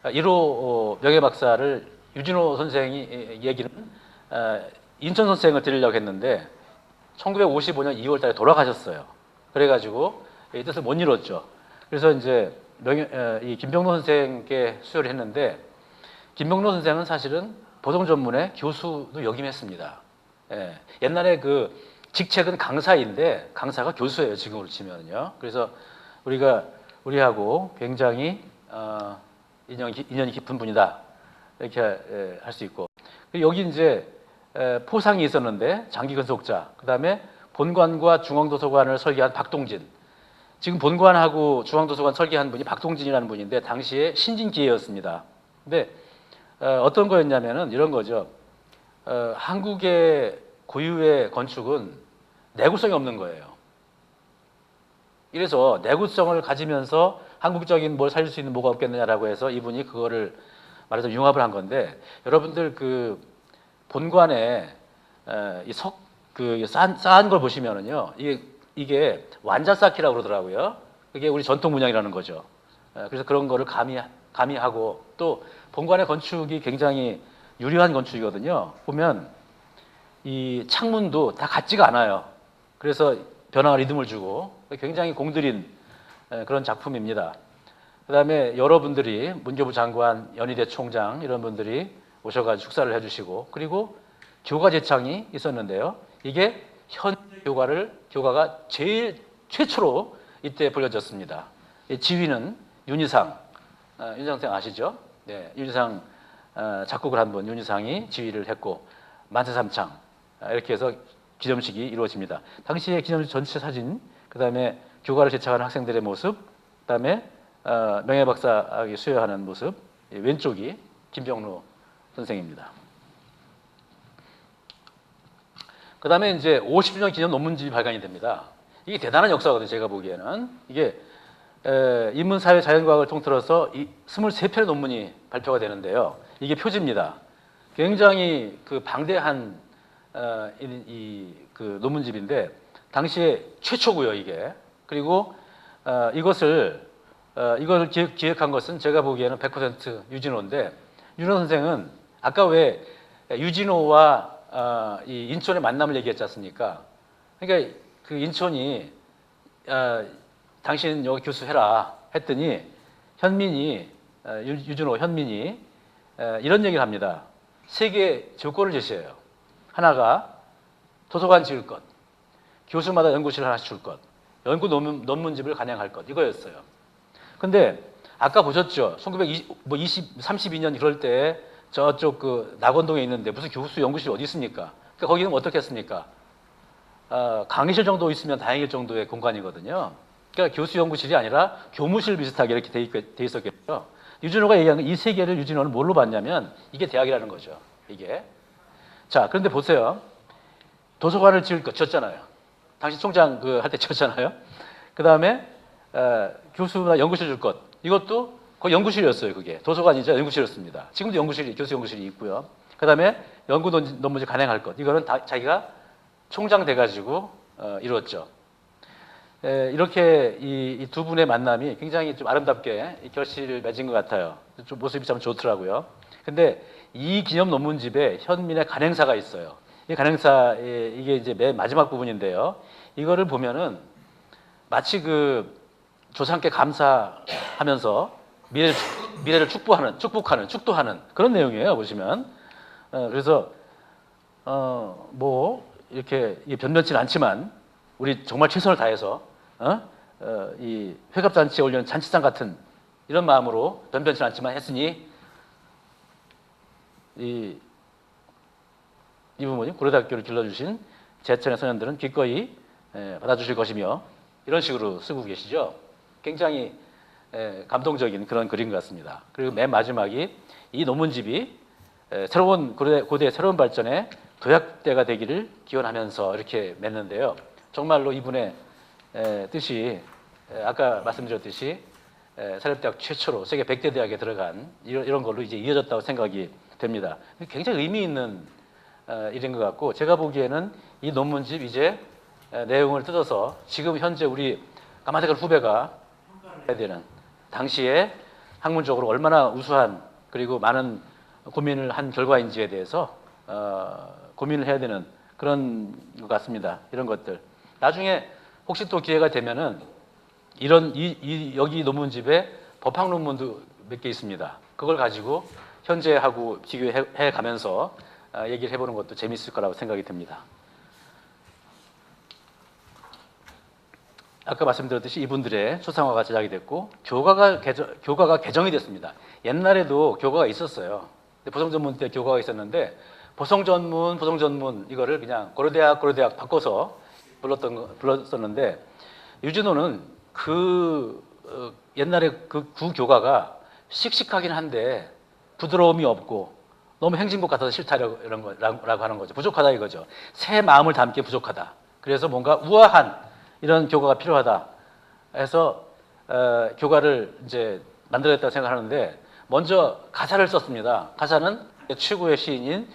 1호 명예박사를 유진호 선생이 얘기는 인천 선생을 드리려고 했는데 1955년 2월 달에 돌아가셨어요. 그래가지고 이 뜻을 못 이뤘죠. 그래서 이제 이 김병노 선생께 수여를 했는데 김병노 선생은 사실은 보통 전문의 교수도 역임했습니다. 옛날에 그 직책은 강사인데 강사가 교수예요. 지금으로 치면요. 그래서 우리하고 굉장히 인연이 깊은 분이다. 이렇게 할 수 있고 여기 이제 포상이 있었는데 장기 근속자, 그 다음에 본관과 중앙도서관을 설계한 박동진. 지금 본관하고 중앙도서관 설계한 분이 박동진이라는 분인데 당시에 신진기회였습니다. 근데 어떤 거였냐면은 이런 거죠. 한국의 고유의 건축은 내구성이 없는 거예요. 이래서 내구성을 가지면서 한국적인 뭘 살릴 수 있는 뭐가 없겠느냐라고 해서 이분이 그거를 말해서 융합을 한 건데 여러분들 그 본관에 쌓은 걸 보시면은요 이게 완자 쌓기라고 그러더라고요. 그게 우리 전통 문양이라는 거죠. 그래서 그런 거를 가미하고 또 본관의 건축이 굉장히 유려한 건축이거든요. 보면 이 창문도 다 같지가 않아요. 그래서 변화와 리듬을 주고 굉장히 공들인 그런 작품입니다. 그다음에 여러분들이 문교부 장관, 연희대 총장 이런 분들이 오셔가지고 축사를 해주시고 그리고 교가 제창이 있었는데요. 이게 현재 교가가 제일 최초로 이때 불려졌습니다. 지휘는 윤희상, 윤희상 선생 아시죠? 네, 윤희상 작곡을 한 분 윤희상이 지휘를 했고 만세삼창 이렇게 해서 기념식이 이루어집니다. 당시의 기념식 전체 사진, 그다음에 교가를 제창하는 학생들의 모습, 그다음에 명예박사학위 수여하는 모습, 왼쪽이 김병로 선생입니다. 그다음에 이제 50주년 기념 논문집이 발간이 됩니다. 이게 대단한 역사거든요. 제가 보기에는 이게 인문사회 자연과학을 통틀어서 23편의 논문이 발표가 되는데요. 이게 표지입니다. 굉장히 그 방대한 그 논문집인데 당시에 최초고요, 이게. 그리고 이걸 기획한 것은 제가 보기에는 100% 유진호인데 유진호 선생은 아까 왜 유진호와 이 인천의 만남을 얘기했지 않습니까? 그러니까 그 인천이 당신 여기 교수해라 했더니 현민이 유진호 현민이 이런 얘기를 합니다. 세 개의 조건을 제시해요. 하나가 도서관 지을 것, 교수마다 연구실 하나씩 줄 것, 연구 논문집을 간양할 것 이거였어요. 근데 아까 보셨죠? 32년 그럴 때 저쪽 그 낙원동에 있는데 무슨 교수 연구실 어디 있습니까? 그러니까 거기는 어떻게 했습니까? 강의실 정도 있으면 다행일 정도의 공간이거든요. 그러니까 교수 연구실이 아니라 교무실 비슷하게 이렇게 돼 있었겠죠. 유진호가 얘기한 이 세 개를 유진호는 뭘로 봤냐면 이게 대학이라는 거죠. 이게. 자, 그런데 보세요. 도서관을 지을 거 지었잖아요. 당시 총장 그 할 때 지었잖아요. 그 다음에 교수나 연구실 줄 것. 이것도 거의 연구실이었어요. 그게 도서관이죠. 연구실이었습니다. 지금도 교수 연구실이 있고요. 그 다음에 연구 논문집 간행할 것. 이거는 자기가 총장 돼가지고 이루었죠. 이렇게 이 두 분의 만남이 굉장히 좀 아름답게 결실을 맺은 것 같아요. 좀 모습이 참 좋더라고요. 근데 이 기념 논문집에 현민의 간행사가 있어요. 이 간행사 이게 이제 맨 마지막 부분인데요. 이거를 보면은 마치 그 조상께 감사하면서 미래를 축도하는 그런 내용이에요. 보시면 그래서 뭐 이렇게 변변치는 않지만 우리 정말 최선을 다해서 이 회갑잔치에 올리는 잔치상 같은 이런 마음으로 변변치는 않지만 했으니 이 부모님 고려대학교를 길러주신 제천의 소년들은 기꺼이 받아주실 것이며 이런 식으로 쓰고 계시죠. 굉장히 감동적인 그런 글인 것 같습니다. 그리고 맨 마지막이 이 논문집이 새로운 고대의 새로운 발전에 도약대가 되기를 기원하면서 이렇게 맺는데요. 정말로 이분의 뜻이 아까 말씀드렸듯이 사립대학 최초로 세계 100대 대학에 들어간 이런 걸로 이제 이어졌다고 생각이 됩니다. 굉장히 의미 있는 일인 것 같고 제가 보기에는 이 논문집 이제 내용을 뜯어서 지금 현재 우리 까마득한 후배가 해야 되는 당시에 학문적으로 얼마나 우수한 그리고 많은 고민을 한 결과인지에 대해서 고민을 해야 되는 그런 것 같습니다. 이런 것들. 나중에 혹시 또 기회가 되면은 여기 논문집에 법학 논문도 몇 개 있습니다. 그걸 가지고 현재하고 비교해 가면서 얘기를 해보는 것도 재미있을 거라고 생각이 듭니다. 아까 말씀드렸듯이 이분들의 초상화가 제작이 됐고 교가가 개정이 됐습니다. 옛날에도 교가가 있었어요. 보성전문 때 교가가 있었는데 보성전문 이거를 그냥 고려대학 바꿔서 불렀었는데 유진호는 옛날에 그 구교가가 씩씩하긴 한데 부드러움이 없고 너무 행진곡 같아서 싫다라고 하는 거죠. 부족하다 이거죠. 새 마음을 담기에 부족하다. 그래서 뭔가 우아한 이런 교가가 필요하다 해서 교가를 이제 만들었다고 생각하는데 먼저 가사를 썼습니다. 가사는 최고의 시인인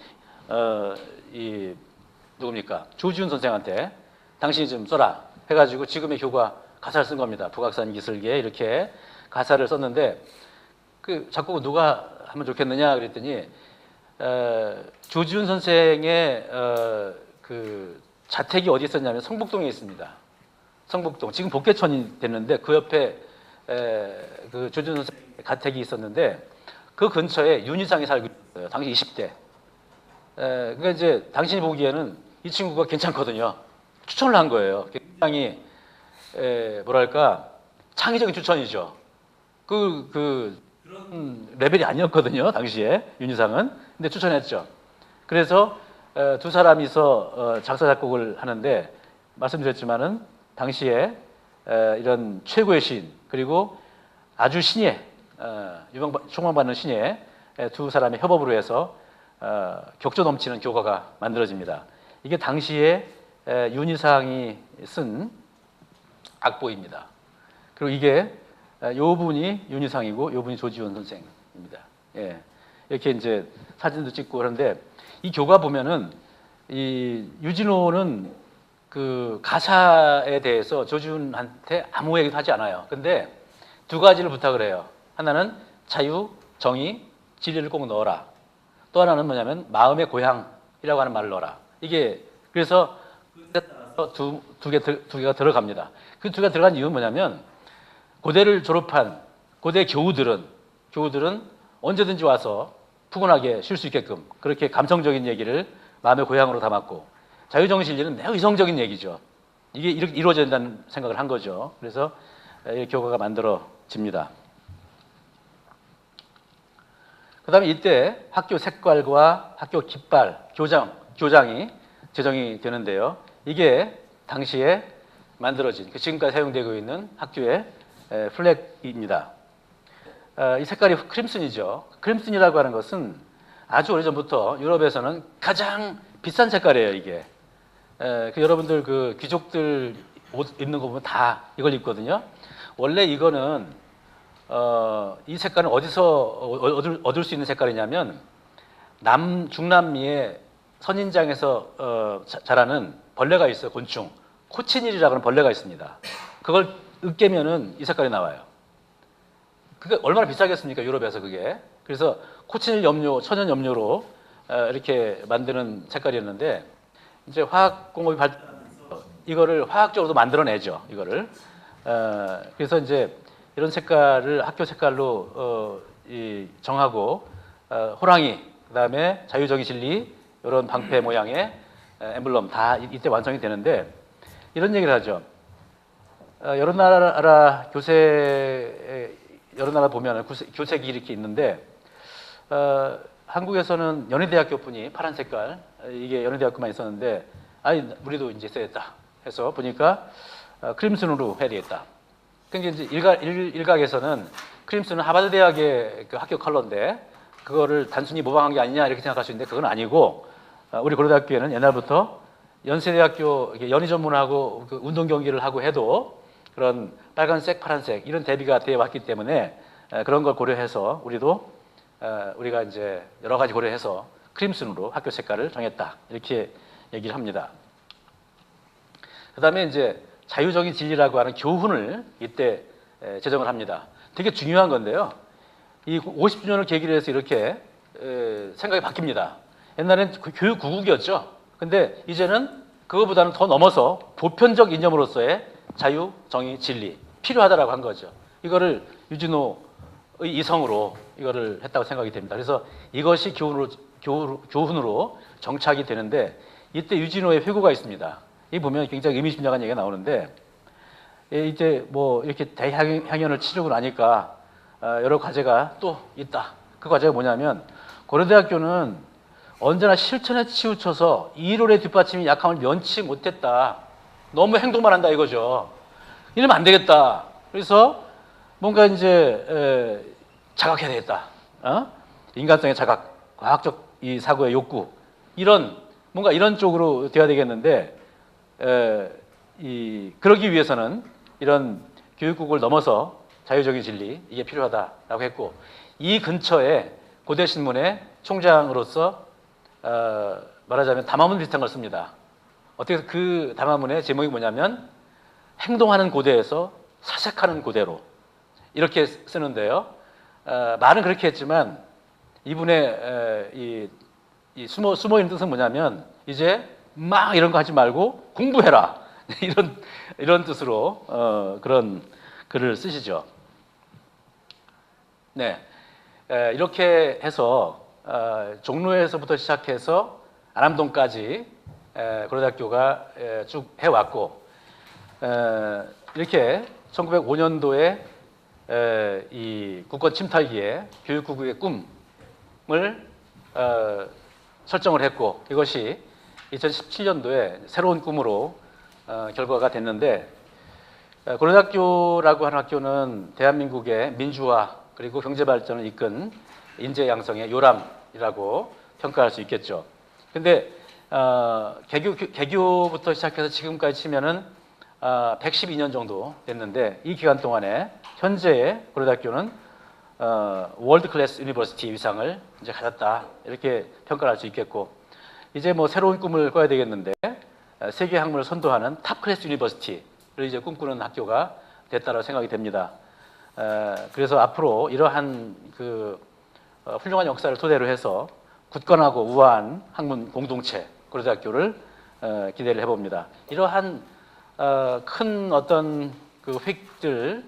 누굽니까? 조지훈 선생한테 당신이 좀 써라 해가지고 지금의 교가 가사를 쓴 겁니다. 북악산 기슭에 이렇게 가사를 썼는데 그 작곡은 누가 하면 좋겠느냐 그랬더니 조지훈 선생의 그 자택이 어디 있었냐면 성북동에 있습니다. 성북동 지금 복개천이 됐는데 그 옆에 그 조준 선생 가택이 있었는데 그 근처에 윤희상이 살고 있어요. 당시 20대. 그러니까 이제 당신이 보기에는 이 친구가 괜찮거든요. 추천을 한 거예요. 굉장히 뭐랄까 창의적인 추천이죠. 그런 레벨이 아니었거든요. 당시에 윤희상은. 근데 추천했죠. 그래서 두 사람이서 작사 작곡을 하는데 말씀드렸지만은 당시에 이런 최고의 시인 그리고 아주 신예 총망받는 신예 두 사람의 협업으로 해서 격조 넘치는 교가가 만들어집니다. 이게 당시에 윤희상이 쓴 악보입니다. 그리고 이게 요 분이 윤희상이고 요 분이 조지훈 선생입니다. 예. 이렇게 이제 사진도 찍고 그런데 이 교가 보면은 이 유진호는 그 가사에 대해서 조지훈한테 아무 얘기도 하지 않아요. 근데 두 가지를 부탁을 해요. 하나는 자유, 정의, 진리를 꼭 넣어라. 또 하나는 뭐냐면 마음의 고향이라고 하는 말을 넣어라. 이게 그래서 두 개가 들어갑니다. 그 두 개가 들어간 이유는 뭐냐면 고대를 졸업한 고대 교우들은 언제든지 와서 푸근하게 쉴 수 있게끔 그렇게 감성적인 얘기를 마음의 고향으로 담았고 자유정의 진리는 매우 이성적인 얘기죠. 이게 이렇게 이루어져야 된다는 생각을 한 거죠. 그래서 이 교가가 만들어집니다. 그 다음에 이때 학교 색깔과 학교 깃발, 교장이 제정이 되는데요. 이게 당시에 만들어진, 지금까지 사용되고 있는 학교의 플래그입니다. 이 색깔이 크림슨이죠. 크림슨이라고 하는 것은 아주 오래전부터 유럽에서는 가장 비싼 색깔이에요, 이게. 여러분들 그 귀족들 옷 입는 거 보면 다 이걸 입거든요. 원래 이거는 이 색깔은 어디서 얻을 수 있는 색깔이냐면 중남미의 선인장에서 자라는 벌레가 있어요. 곤충. 코치닐이라고 하는 벌레가 있습니다. 그걸 으깨면은 이 색깔이 나와요. 그게 얼마나 비싸겠습니까? 유럽에서 그게. 그래서 코치닐 염료, 천연 염료로 이렇게 만드는 색깔이었는데 이제 화학 공업이 발전하면서 이거를 화학적으로도 만들어내죠. 이거를. 그래서 이제 이런 색깔을 학교 색깔로 정하고 호랑이, 그다음에 자유정의 진리 이런 방패 모양의 엠블럼 다 이때 완성이 되는데 이런 얘기를 하죠. 여러 나라 여러 나라 보면 교색이 이렇게 있는데 한국에서는 연희대학교뿐이 파란 색깔 이게 연희대학교만 있었는데 아니 우리도 이제 써야겠다 해서 보니까 크림슨으로 해야 되겠다. 그러니까 이제 일각에서는 크림슨은 하버드 대학의 그 학교 컬러인데 그거를 단순히 모방한 게 아니냐 이렇게 생각할 수 있는데 그건 아니고 우리 고려대학교에는 옛날부터 연세대학교 연희 전문하고 그 운동 경기를 하고 해도 그런 빨간색, 파란색 이런 대비가 되어 왔기 때문에 그런 걸 고려해서 우리가 이제 여러 가지 고려해서 크림슨으로 학교 색깔을 정했다 이렇게 얘기를 합니다. 그다음에 이제 자유적인 진리라고 하는 교훈을 이때 제정을 합니다. 되게 중요한 건데요. 이 50주년을 계기로 해서 이렇게 생각이 바뀝니다. 옛날엔 교육 구국이었죠. 근데 이제는 그거보다는 더 넘어서 보편적 이념으로서의 자유, 정의, 진리 필요하다라고 한 거죠. 이거를 유진호의 이성으로 이거를 했다고 생각이 됩니다. 그래서 이것이 교훈으로 정착이 되는데 이때 유진호의 회고가 있습니다. 이 보면 굉장히 의미심장한 얘기가 나오는데 이제 뭐 이렇게 대학연을 치르고 나니까 여러 과제가 또 있다. 그 과제가 뭐냐면 고려대학교는 언제나 실천에 치우쳐서 이론의 뒷받침이 약함을 면치 못했다. 너무 행동만 한다 이거죠. 이러면 안 되겠다. 그래서 뭔가 이제 자각해야 되겠다. 인간성의 자각, 과학적 이 사고의 욕구 뭔가 이런 쪽으로 돼야 되겠는데 그러기 위해서는 이런 교육국을 넘어서 자유적인 진리 이게 필요하다라고 했고 이 근처에 고대신문의 총장으로서 말하자면 담화문 비슷한 걸 씁니다. 어떻게 그 담화문의 제목이 뭐냐면 행동하는 고대에서 사색하는 고대로 이렇게 쓰는데요. 말은 그렇게 했지만 이분의 이 숨어 있는 뜻은 뭐냐면 이제 막 이런 거 하지 말고 공부해라 이런 뜻으로 그런 글을 쓰시죠. 네, 이렇게 해서 종로에서부터 시작해서 안암동까지 고려대학교가 쭉 해왔고, 이렇게 1905년도에 이 국권 침탈기에 교육국의 꿈을 설정을 했고, 이것이 2017년도에 새로운 꿈으로 결과가 됐는데, 고려대학교라고 하는 학교는 대한민국의 민주화 그리고 경제 발전을 이끈 인재 양성의 요람이라고 평가할 수 있겠죠. 근데 개교부터 시작해서 지금까지 치면은 112년 정도 됐는데, 이 기간 동안에 현재의 고려대학교는 월드 클래스 유니버시티 위상을 이제 가졌다, 이렇게 평가할 수 있겠고, 이제 뭐 새로운 꿈을 꿔야 되겠는데, 세계 학문을 선도하는 탑 클래스 유니버시티를 이제 꿈꾸는 학교가 됐다고 생각이 됩니다. 그래서 앞으로 이러한 그 훌륭한 역사를 토대로 해서 굳건하고 우아한 학문 공동체 고려대학교를 기대를 해봅니다. 이러한 큰 어떤 그 획들,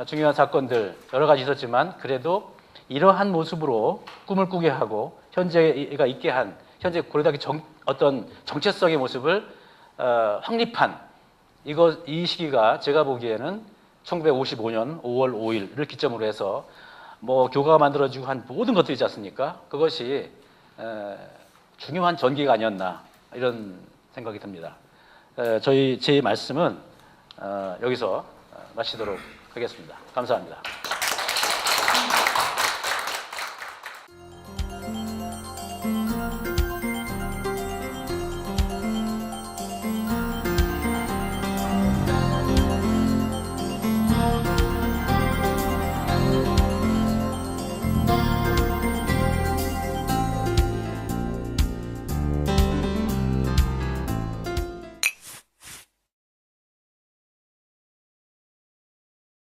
중요한 사건들 여러 가지 있었지만, 그래도 이러한 모습으로 꿈을 꾸게 하고 현재가 있게 한, 현재 고려대학교 어떤 정체성의 모습을 확립한 이 시기가 제가 보기에는 1955년 5월 5일을 기점으로 해서 뭐 교과가 만들어지고 한 모든 것들이 있지 않습니까? 그것이 중요한 전기가 아니었나, 이런 생각이 듭니다. 제 말씀은 여기서 마치도록 하겠습니다. 감사합니다.